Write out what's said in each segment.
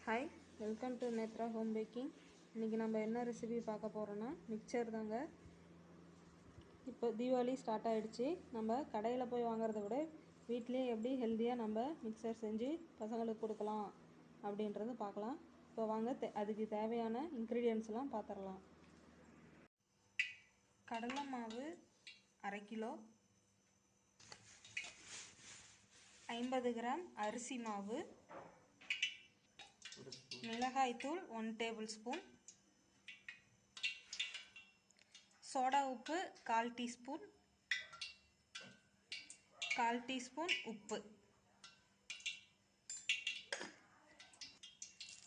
Hi, welcome to Netra home baking. இன்றைக்கி நம்ம என்ன ரெசிபி பார்க்க போகிறோன்னா மிக்சர் தாங்க. இப்போ தீபாவளி ஸ்டார்ட் ஆகிடுச்சு. நம்ம கடையில் போய் வாங்குறத விட வீட்லேயே எப்படி ஹெல்த்தியாக நம்ம மிக்சர் செஞ்சு பசங்களுக்கு கொடுக்கலாம் அப்படின்றத பார்க்கலாம். இப்போ வாங்க அதுக்கு தேவையான இன்க்ரீடியன்ட்ஸ்லாம் பார்த்துடலாம். கடலை மாவு 1/2 கிலோ, 50 கிராம் அரிசி மாவு, மிளகாய்த்தூள் 1 டேபிள் ஸ்பூன், சோடா உப்பு 1/4 டீஸ்பூன், 1/4 டீஸ்பூன் உப்பு.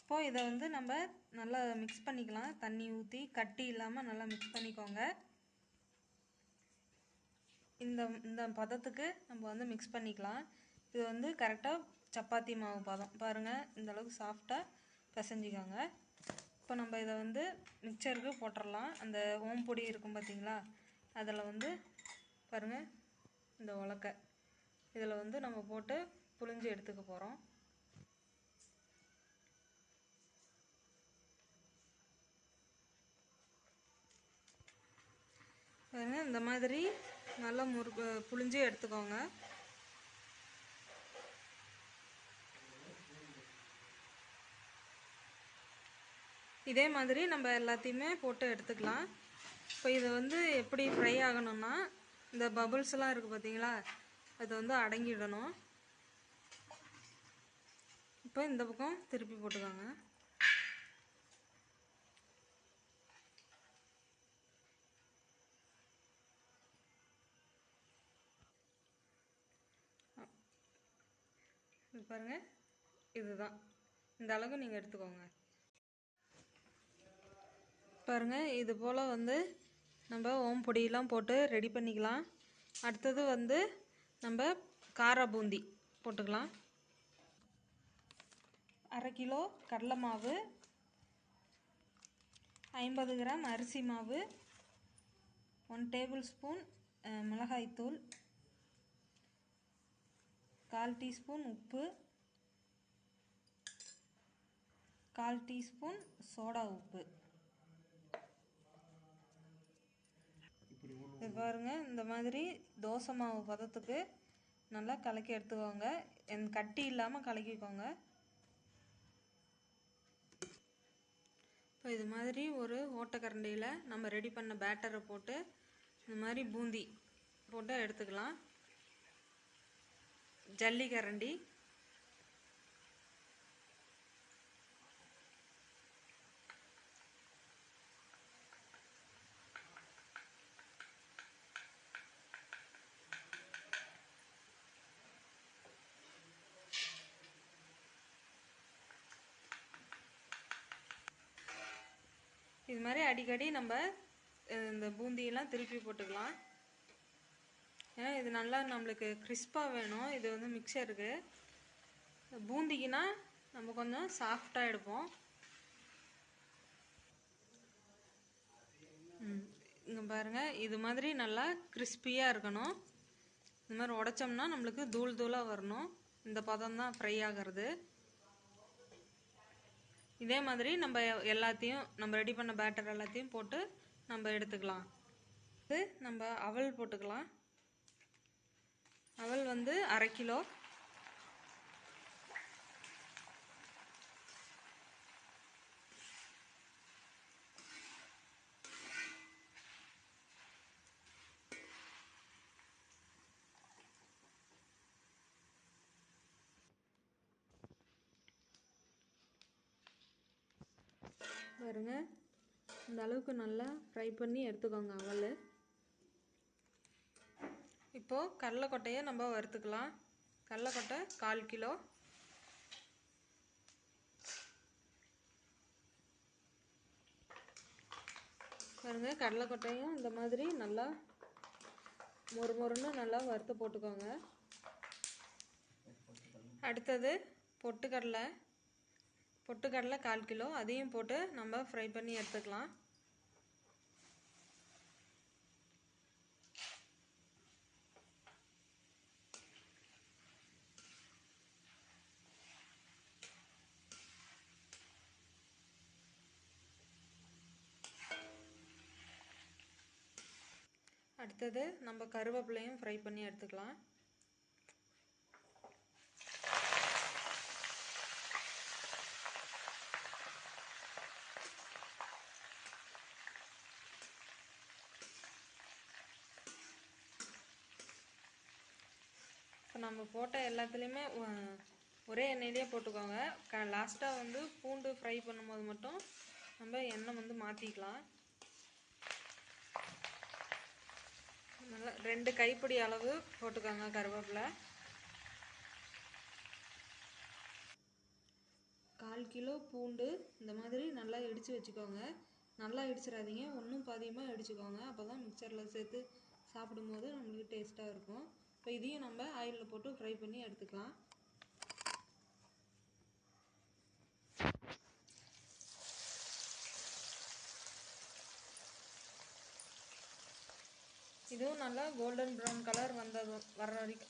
இப்போ இதை நம்ம நல்லா மிக்ஸ் பண்ணிக்கலாம். தண்ணி ஊற்றி கட்டி இல்லாமல் நல்லா மிக்ஸ் பண்ணிக்கோங்க. இந்த பதத்துக்கு நம்ம மிக்ஸ் பண்ணிக்கலாம். இது கரெக்டாக சப்பாத்தி மாவு பதம் பாருங்கள். இந்த அளவுக்கு சாஃப்டாக பிசைஞ்சிக்கோங்க. இப்போ நம்ம இதை மிக்சருக்கு போட்டுடலாம். அந்த ஓம்பொடி இருக்கும் பார்த்தீங்களா, அதில் பாருங்கள், இந்த உலக்கை இதில் நம்ம போட்டு புழிஞ்சு எடுத்துக்க போகிறோம். பாருங்க, இந்த மாதிரி நல்லா புழிஞ்சு எடுத்துக்கோங்க. இதே மாதிரி நம்ம எல்லாத்தையுமே போட்டு எடுத்துக்கலாம். இப்போ இது எப்படி ஃப்ரை ஆகணும்னா, இந்த பபுள்ஸ்லாம் இருக்குது பார்த்தீங்களா, அது அடங்கிடணும். இப்போ இந்த பக்கம் திருப்பி போட்டுக்கோங்க. இது பாருங்கள், இதுதான் இந்த அளவுக்கு நீங்கள் எடுத்துக்கோங்க. பாருங்கள், இது போல் நம்ம ஓம்பொடியெலாம் போட்டு ரெடி பண்ணிக்கலாம். அடுத்தது நம்ம கார பூந்தி போட்டுக்கலாம். 1/2 கிலோ கடலை மாவு, 50 கிராம் அரிசி மாவு, 1 டேபிள் ஸ்பூன் மிளகாய்த்தூள், 1/4 டீஸ்பூன் உப்பு, 1/4 டீஸ்பூன் சோடா உப்பு. இது பாருங்க, இந்த மாதிரி தோசை மாவு பதத்துக்கு நல்லா கலக்கி எடுத்துக்கோங்க. கட்டி இல்லாமல் கலக்கிக்கோங்க. இப்போ இது மாதிரி ஒரு ஓட்டைக்கரண்டியில் நம்ம ரெடி பண்ண பேட்டரை போட்டு இந்த மாதிரி பூந்தி போட்டு எடுத்துக்கலாம். ஜல்லிக்கரண்டி, இது மாதிரி அடிக்கடி நம்ம இந்த பூந்தியெல்லாம் திருப்பி போட்டுக்கலாம். ஏன்னா இது நல்லா நம்மளுக்கு கிறிஸ்பாக வேணும். இது மிக்சருக்கு. பூந்திக்குன்னா நம்ம கொஞ்சம் சாஃப்டாக எடுப்போம். இங்கே பாருங்கள், இது மாதிரி நல்லா கிறிஸ்பியாக இருக்கணும். இந்த மாதிரி உடைச்சோம்னா நம்மளுக்கு தூள் தூளாக வரணும். இந்த பதம் தான் ஃப்ரை ஆகிறது. இதே மாதிரி நம்ம எல்லாத்தையும் நம்ம ரெடி பண்ண பேட்டர் எல்லாத்தையும் போட்டு நம்ம எடுத்துக்கலாம். இது நம்ம அவல் போட்டுக்கலாம். அவல் 1/2 கிலோ. பாருங்க, இந்த அளவுக்கு நல்லா ஃப்ரை பண்ணி எடுத்துக்கோங்க அவல். இப்போது கடலைக்கொட்டையை நம்ம வறுத்துக்கலாம். கடலைக்கொட்டை 1/4 கிலோ. பாருங்க, கடலைக்கொட்டையும் இந்த மாதிரி நல்லா மொறுமொறுன்னு நல்லா வறுத்து போட்டுக்கோங்க. அடுத்தது பொட்டுக்கடலை 1/4 கிலோ. அதையும் போட்டு நம்ம ஃப்ரை பண்ணி எடுத்துக்கலாம். அடுத்தது நம்ம கருவேப்பிலையும் ஃப்ரை பண்ணி எடுத்துக்கலாம். இப்போ நம்ம போட்ட எல்லாத்துலேயுமே ஒரே எண்ணெயிலே போட்டுக்கோங்க. லாஸ்ட்டாக வந்து பூண்டு ஃப்ரை பண்ணும்போது மட்டும் நம்ம எண்ணெய் வந்து மாற்றிக்கலாம். நல்லா 2 கைப்பிடி அளவு போட்டுக்கோங்க கருவேப்பிலை. 1/4 கிலோ பூண்டு இந்த மாதிரி நல்லா இடித்து வச்சுக்கோங்க. நல்லா இடிச்சிடாதீங்க, ஒன்றும் பாதியமாக இடிச்சுக்கோங்க. அப்போ தான் மிக்சரில் சேர்த்து சாப்பிடும்போது நம்மளுக்கு டேஸ்ட்டாக இருக்கும். இப்போ இதையும் நம்ம ஆயிலில் போட்டு ஃப்ரை பண்ணி எடுத்துக்கலாம். இதுவும் நல்லா கோல்டன் ப்ரௌன் கலர்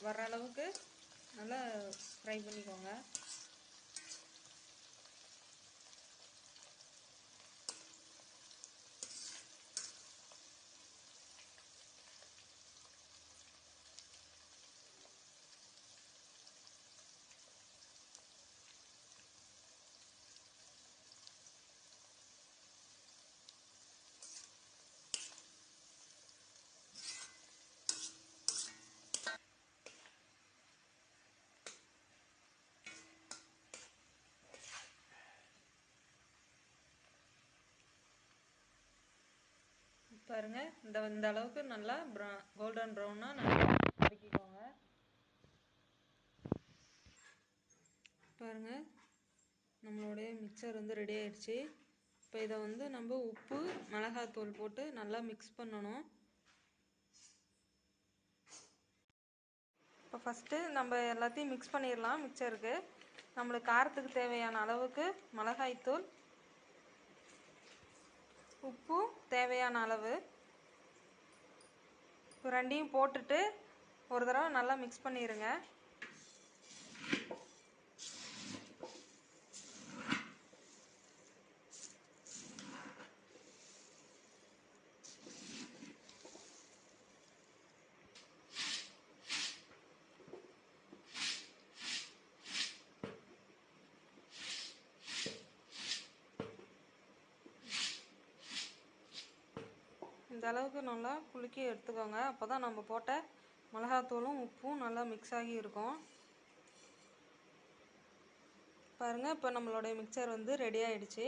வர்ற அளவுக்கு நல்லா ஃப்ரை பண்ணிக்கோங்க. பாருங்க, இந்த அளவுக்கு நல்லா கோல்டன் ப்ரௌனா நல்லா வதக்கிக்கோங்க. பாருங்க, நம்மளுடைய மிக்சர் வந்து ரெடி ஆயிடுச்சு. இப்போ இதை வந்து நம்ம உப்பு மிளகாத்தூள் போட்டு நல்லா மிக்ஸ் பண்ணணும். இப்போ ஃபஸ்ட்டு நம்ம எல்லாத்தையும் மிக்ஸ் பண்ணிடலாம். மிக்சருக்கு நம்மளுக்கு காரத்துக்கு தேவையான அளவுக்கு மிளகாய்த்தூள், உப்பு தேவையான அளவு, இப்போ ரெண்டையும் போட்டுட்டு ஒரு தடவை நல்லா மிக்ஸ் பண்ணிடுங்க. இந்த அளவுக்கு நல்லா குலுக்கி எடுத்துக்கோங்க. அப்போ தான் நம்ம போட்ட மிளகாத்தூளும் உப்பும் நல்லா மிக்ஸ் ஆகி இருக்கும். பாருங்கள், இப்போ நம்மளுடைய மிக்சர் வந்து ரெடி ஆகிடுச்சு.